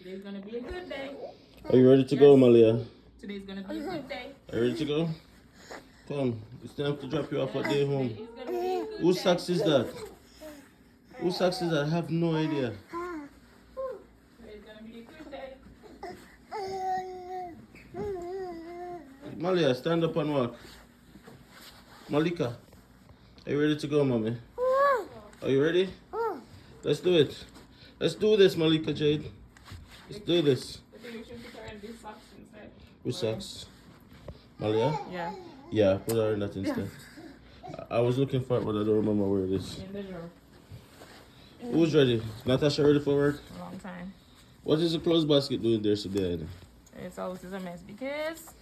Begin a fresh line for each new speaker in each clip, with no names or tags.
Today's gonna be a good day.
Are you ready to go, Malia?
Today's gonna be a good day.
Are you ready to go? Come, it's time to drop you off at day home.
It's gonna be a good
Whose
day.
socks is that? Whose socks is that? I have no idea.
Today's gonna be a good day.
Malia, stand up and walk. Malika, are you ready to go, mommy? Are you ready? Let's do it. Let's do this, Malika Jade. Let's do this.
I think we should put her in these socks instead.
Which socks? Malia?
Yeah.
Yeah, put her in that instead. I was looking for it, but I don't remember where it is.
In the drawer.
Who's ready? Natasha ready for work?
A long time.
What is the clothes basket doing there today?
It's always a mess because.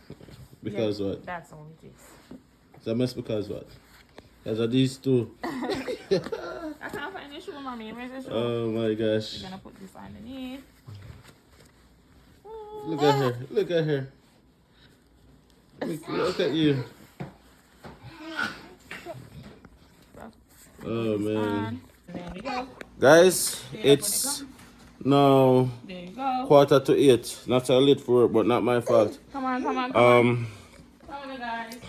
Because
yeah,
what?
That's all it is.
It's a mess because what? Because of these two.
I can't find the shoe, mommy. Where's the shoe?
Oh my gosh.
We're gonna put this underneath.
Look at her. Look at her. Look at you. Oh man.
There we go.
Guys, it's now
There you go.
7:45. Not so late for work, but not my fault.
Come on, come on, come on. Come on, guys.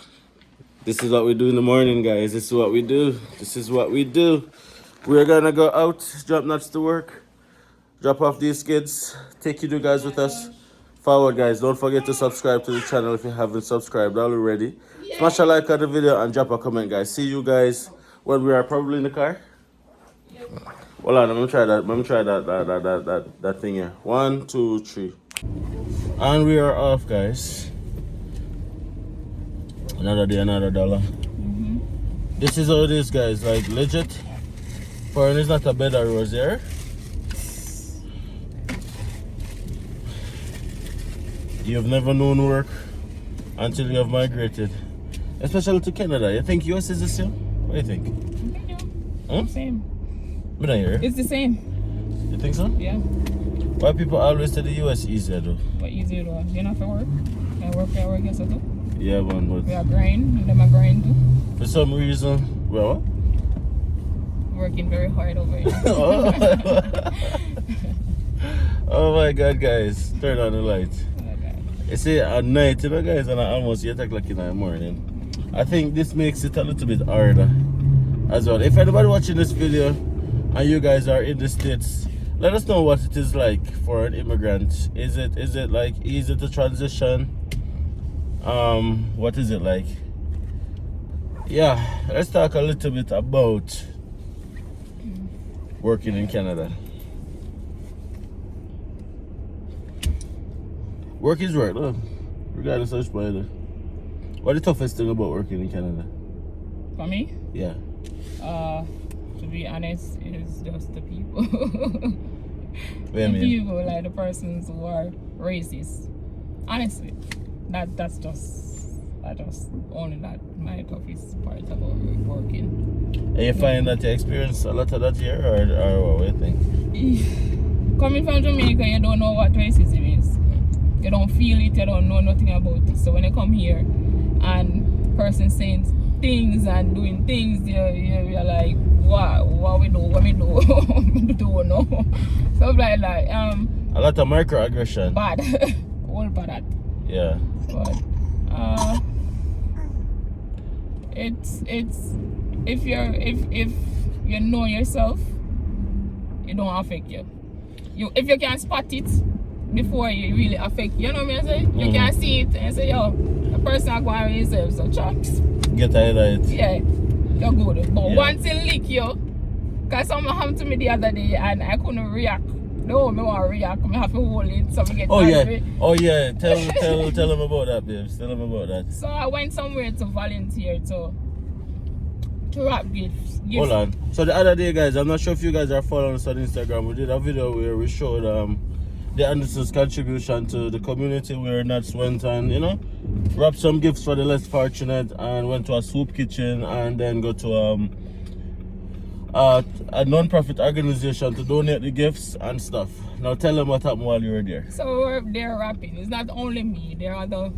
This is what we do in the morning, guys. This is what we do. This is what we do. We're gonna go out, drop nuts to work, drop off these kids, take you guys with us. Forward, guys. Don't forget to subscribe to the channel if you haven't subscribed already. Smash a like on the video and drop a comment, guys. See you guys when we are probably in the car. Hold on, I'm gonna try that. I'm gonna try that thing here. 1, 2, 3. And we are off, guys. Another day, another dollar. This is how it is, guys. Like legit. Foreign is not a bed of rose here. You've never known work until you have migrated, especially to Canada. You think US is the same? What do you think? Huh?
Same.
But I hear.
It's the same.
You think so?
Yeah.
Why people always say the US easier though?
What easier though? You know for work? I work yes I do.
Yeah, man,
We
but
are grind, and them are grind too.
for some reason, well,
Working very hard over here.
oh my God, guys, turn on the light.
Okay.
You see, at night, you know, guys, and almost 8 o'clock in the morning. I think this makes it a little bit harder as well. If anybody watching this video and you guys are in the States, let us know what it is like for an immigrant. Is it like easy to transition? What is it like? Yeah, let's talk a little bit about working in Canada. Work is work, though. Regardless of which way. What's the toughest thing about working in Canada?
For me?
Yeah.
To be honest, it is just the people.
What do you
The
mean?
people, like the persons who are racist. Honestly, that's just only that my toughest part about working.
And you find that you experience a lot of that here, or what do you think?
Coming from Jamaica, you don't know what racism is. You don't feel it, you don't know nothing about it. So when you come here and person saying things and doing things, you're like, what we do, what we do, we don't know. Stuff like that.
A lot of microaggression.
Bad. All bad.
Yeah.
But it's if you know yourself, it don't affect you. If you can spot it before it really affect you, know what I mean? You can see it and say, yo, the person is going with himself, so chops.
Get tired of it.
Yeah, you're good. But
Yeah.
once it lick you, because something happened to me the other day and I couldn't react. No, I want to react. I have to hold it so I get angry.
Oh yeah. Tell them about that, babes. Tell them about that.
So I went somewhere to volunteer to wrap gifts.
Hold on. So the other day, guys, I'm not sure if you guys are following us on Instagram. We did a video where we showed DiAndersons' contribution to the community, where Nats went and, wrapped some gifts for the less fortunate and went to a soup kitchen and then go to a non-profit organization to donate the gifts and stuff. Now tell them what happened while you were there.
So we're there rapping. It's not only me. There are other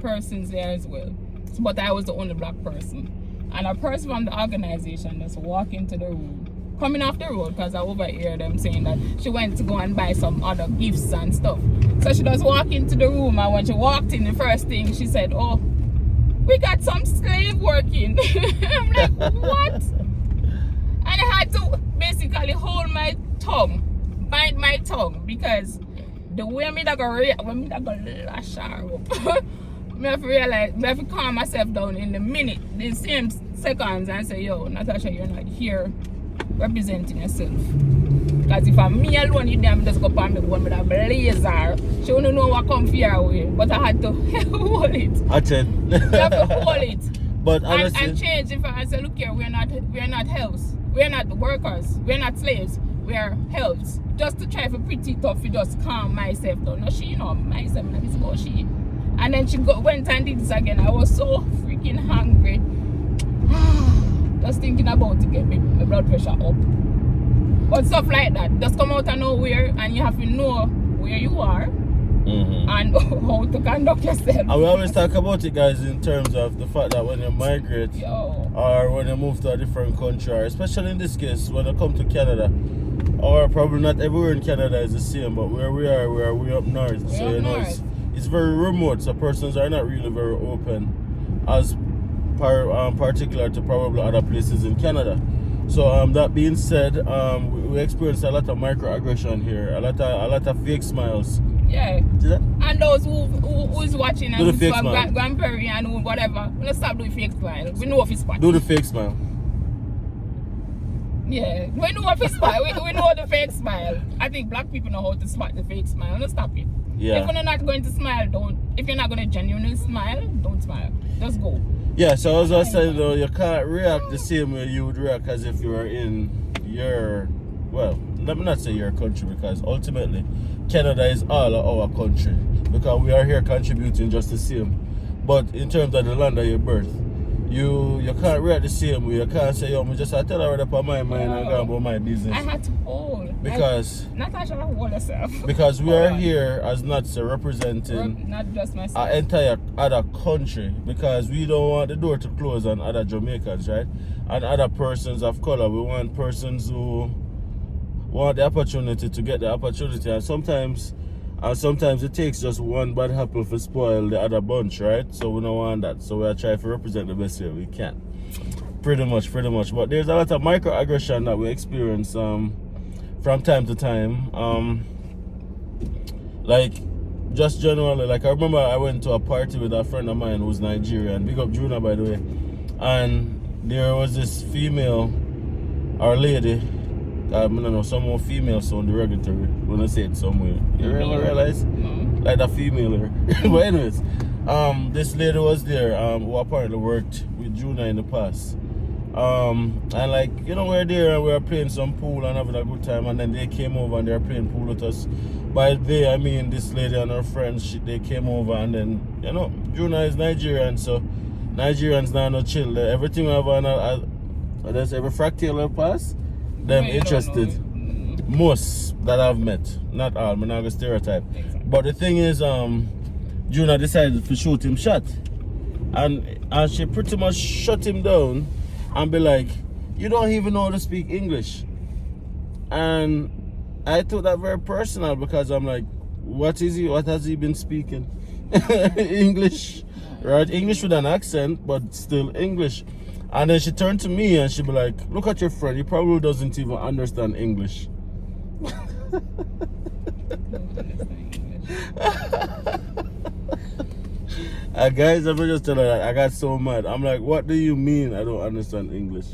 persons there as well. But I was the only black person. And a person from the organization just walked into the room coming off the road because I overheard them saying that she went to go and buy some other gifts and stuff. So she just walked into the room, and when she walked in, the first thing she said, "Oh, we got some slave working." I'm like, what? And I had to basically hold my tongue, bite my tongue, because the way me that go lash her up, I have to realize, I have to calm myself down in the minute, the same seconds, and say, "Yo, Natasha, you're not here representing yourself." Because if I'm me alone, you damn just go on me one with a blazer. She wouldn't know what come fear away. But I had to hold it.
I said.
You have to hold it.
But honestly,
and change. If I say, look here, we're not helps. We're not workers. We're not slaves. We're helps. Just to try for pretty tough, to just calm myself down. No, she, myself, and this about she. And then she went and did this again. I was so freaking hungry. Just thinking about to get my blood pressure up. But stuff like that just come out of nowhere, and you have to know where you are and how to conduct yourself.
And we always talk about it, guys, in terms of the fact that when you migrate or when you move to a different country, or especially in this case, when you come to Canada, or probably not everywhere in Canada is the same, but where we are, we're up north. It's very remote, so persons are not really very open as particular to probably other places in Canada. So that being said, we experienced a lot of microaggression here, a lot of fake smiles.
Yeah. And those who's watching and who's from Grande Prairie and whatever, let's stop doing fake smile. We know if it's spot.
Do the fake smile.
Yeah, we know if it's smile. we know the fake smile. I think black people know how to spot the fake smile. Let's stop it.
Yeah.
If you're not going to smile, don't. If you're not going to genuinely smile, don't smile. Just go.
Yeah, so as I was saying, though, you can't react the same way you would react as if you were in your, well, let me not say your country, because ultimately Canada is all of our country, because we are here contributing just the same. But in terms of the land of your birth, you can't react the same way. You can't say, "Yo, I tell her about my mind and go about my business."
I had to hold.
Because
Natasha, hold herself.
Because we are here as Natsa representing
not just myself,
an entire other country, because we don't want the door to close on other Jamaicans, right? And other persons of color. We want persons who want the opportunity to get the opportunity, and sometimes it takes just one bad apple to spoil the other bunch, right? So we don't want that. So we are trying to represent the best way we can. Pretty much. But there's a lot of microaggression that we experience from time to time. Like, just generally, like I remember I went to a party with a friend of mine who's Nigerian. Big up Juna, by the way. And there was this female or lady. I don't know, some more female sound derogatory when I say it somewhere. You ever realize?
No.
Like the female. But anyways, this lady was there who apparently worked with Juna in the past. And like, we're there and we were playing some pool and having a good time, and then they came over and they were playing pool with us. By they, I mean this lady and her friends, they came over, and then, Juna is Nigerian, so Nigerians now no chill. Everything we have on there's every fractal pass. Them interested, most that I've met, not all, I'm not gonna stereotype.
Exactly.
But the thing is, Juna decided to shoot him shot, and she pretty much shut him down and be like, "You don't even know how to speak English." And I took that very personal, because I'm like, what has he been speaking? English, right? English with an accent, but still English. And then she turned to me and she'd be like, "Look at your friend, he probably doesn't even understand English." Guys, I'm just telling her, I got so mad. I'm like, "What do you mean I don't understand English?"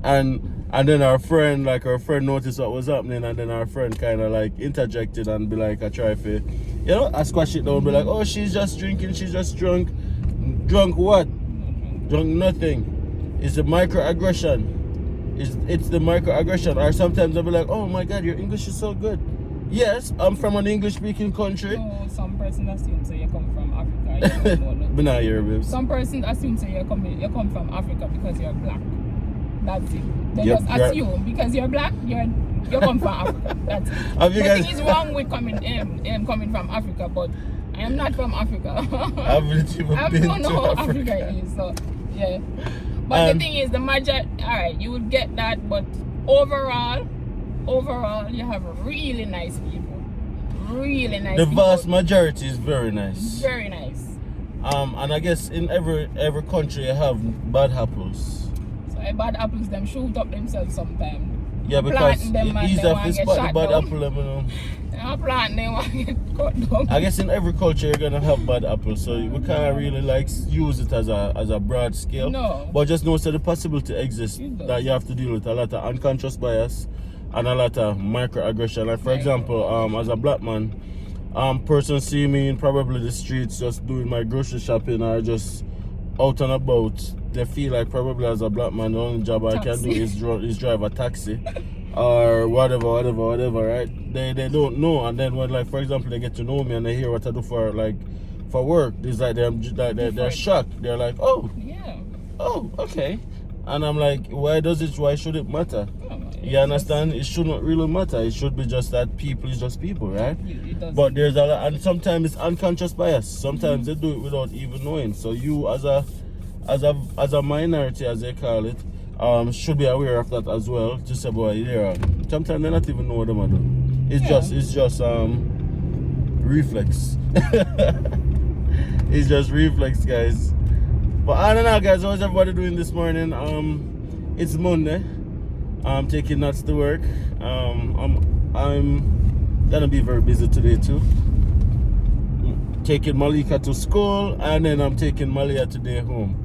And then her friend noticed what was happening, and then our friend kind of like interjected and be like, I try to, I squash it down, be like, "Oh, she's just drinking, she's just drunk." Drunk what? Drunk nothing. It's the microaggression. It's the microaggression. Or sometimes I'll be like, "Oh my God, your English is so good." Yes, I'm from an English-speaking country.
So some person assumes you come from Africa.
But not here, babes.
Some person assumes you come from Africa because you're black. That's it. They
Yep,
just assume because you're black, you come from Africa. That's it. Nothing is wrong with coming from Africa, but I am not from Africa.
I don't
know how Africa is. So yeah. But the thing is, the major, alright, you would get that, but overall, you have really nice people. Really nice
The
people.
vast majority is very nice.
Very nice.
And I guess in every country you have bad apples.
So bad apples them shoot up themselves sometime.
Yeah, because
them
it's easier to spot the bad apple, you know.
Plant them and get cut down.
I guess in every culture you're gonna have bad apples, so we can't really like use it as a broad scale.
No.
But just know that the possibility exists that you have to deal with a lot of unconscious bias and a lot of microaggression. Like for example, as a black man, person see me in probably the streets just doing my grocery shopping or just out and about. They feel like probably as a black man the only job I can do is drive a taxi. Or whatever, right? They don't know, and then when, like, for example, they get to know me and they hear what I do for work, it's like they're shocked. They're like, oh, okay, and I'm like, why should it matter? You understand? It shouldn't really matter. It should be just that people is just people, right? But there's a lot, and sometimes it's unconscious bias. Sometimes they do it without even knowing. So you, as a minority, as they call it, should be aware of that as well. Just say, boy, yeah. Sometimes they not even know what they're doing. It's just reflex. It's just reflex, guys. But I don't know, guys. How's everybody doing this morning? It's Monday. I'm taking nuts to work. I'm gonna be very busy today too. Taking Malika to school, and then I'm taking Malia today home.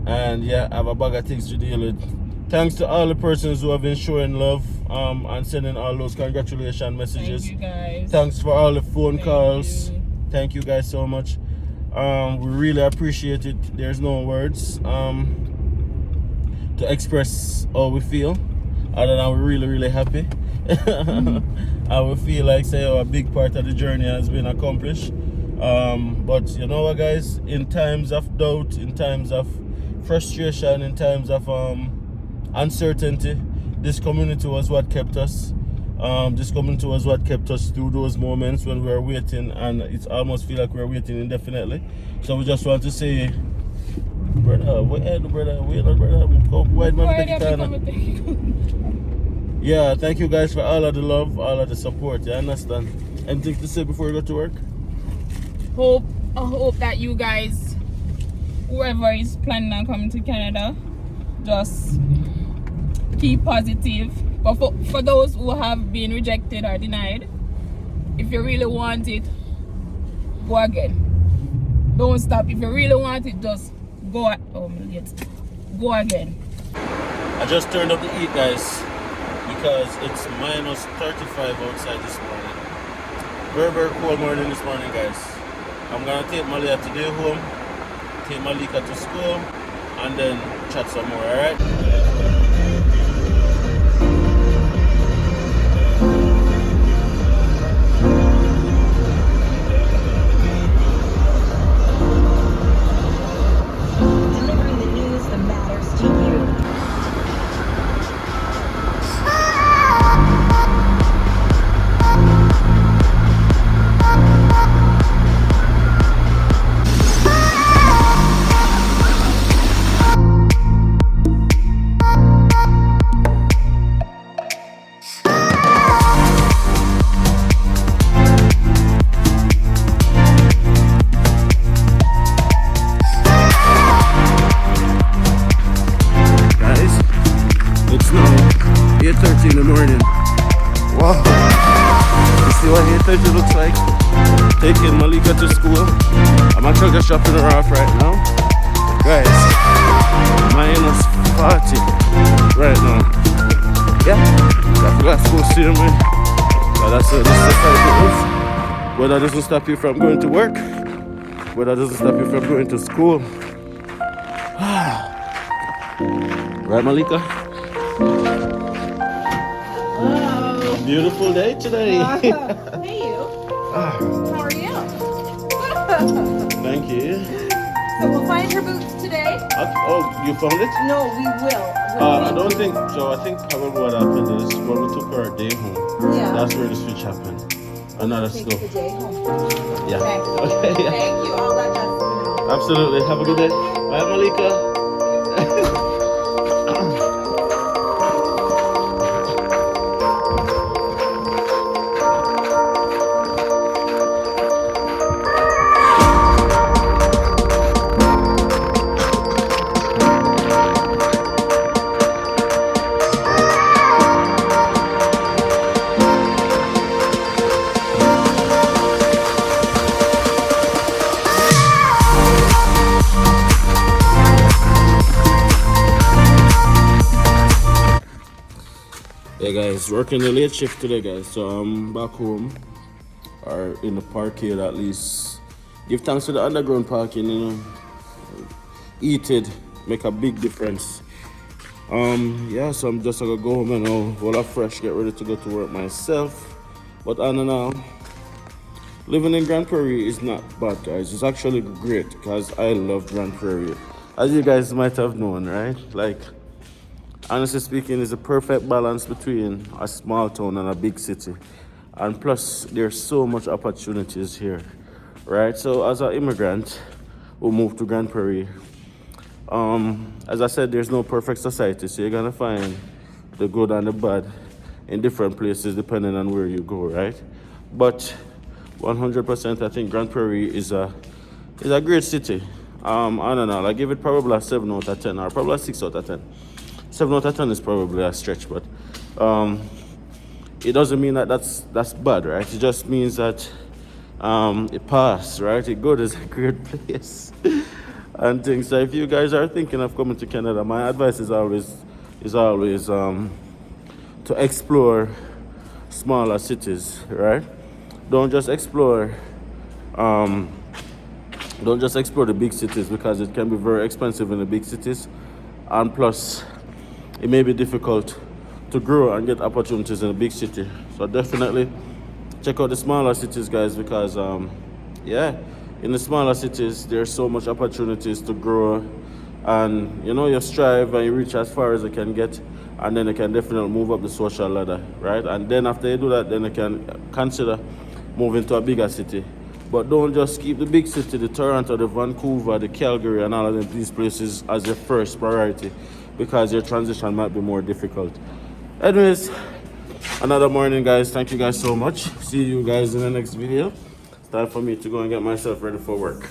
And yeah, I have a bag of things to deal with. Thanks to all the persons who have been showing love and sending all those congratulations messages.
Thank you guys.
Thanks for all the phone calls. Thank you guys so much. We really appreciate it. There's no words to express how we feel. Other than we're really, really happy. And we feel like a big part of the journey has been accomplished. But you know what, guys? In times of doubt, in times of frustration, in times of uncertainty, this community was what kept us. This community was what kept us through those moments when we were waiting, and it almost feel like we're waiting indefinitely. So we just want to say, brother, yeah, thank you guys for all of the love, all of the support. You understand? Anything to say before you go to work?
I hope that you guys, whoever is planning on coming to Canada, just keep positive. But for those who have been rejected or denied, if you really want it, go again. Don't stop. If you really want it, just go. Go again.
I just turned up the heat, guys, because it's minus 35 outside this morning. Very, very cold morning this morning, guys. I'm gonna take Malia today home, take Malika to school, and then chat some more, alright?
Delivering the news that matters to you.
It's now 8:30 in the morning. Wow. You see what 8:30 looks like? Taking Malika to school. I'm actually just dropping her off right now. Guys, minus 40 right now. Yeah, I forgot school steering me. But that's it. This is how it is. But that doesn't stop you from going to work. But that doesn't stop you from going to school. Right, Malika?
Hello.
Beautiful day today.
Hey you. How are you?
Thank you.
So we'll find her boots today.
Oh, you found it?
No, we will.
I don't think so. I think probably what happened is when we took our day home,
Yeah.
that's where the switch happened. Another
Take
stuff.
the day home.
Yeah.
Okay.
Okay, yeah.
Thank you. I'll let us know.
Absolutely. Have a good day. Bye, Malika. guys. Working the late shift today, guys. So I'm back home, or in the parkade at least. Give thanks to the underground parking, you know. Eat it, make a big difference. Yeah, so I'm just gonna go home and all up fresh, get ready to go to work myself. But on and on, living in Grande Prairie is not bad, guys. It's actually great because I love Grande Prairie. As you guys might have known, right? Like, honestly speaking, it's a perfect balance between a small town and a big city. And plus, there's so much opportunities here, right? So as an immigrant who moved to Grande Prairie, as I said, there's no perfect society. So you're gonna find the good and the bad in different places depending on where you go, right? But 100%, I think Grande Prairie is a great city. I don't know, I give it probably a 7 out of 10 or probably a 6 out of 10. 7 out of 10 is probably a stretch, but it doesn't mean that that's bad, right? It just means that it passed, right? It good is a great place and things. So if you guys are thinking of coming to Canada, my advice is always to explore smaller cities, right? Don't just explore the big cities because it can be very expensive in the big cities, and plus it may be difficult to grow and get opportunities in a big city. So definitely check out the smaller cities, guys, because yeah, in the smaller cities there's so much opportunities to grow, and you know, you strive and you reach as far as you can get, and then you can definitely move up the social ladder, right? And then after you do that, then you can consider moving to a bigger city. But don't just keep the big city, the Toronto, the Vancouver, the Calgary, and all of these places as your first priority, because your transition might be more difficult. Anyways, another morning, guys. Thank you guys so much. See you guys in the next video. It's time for me to go and get myself ready for work.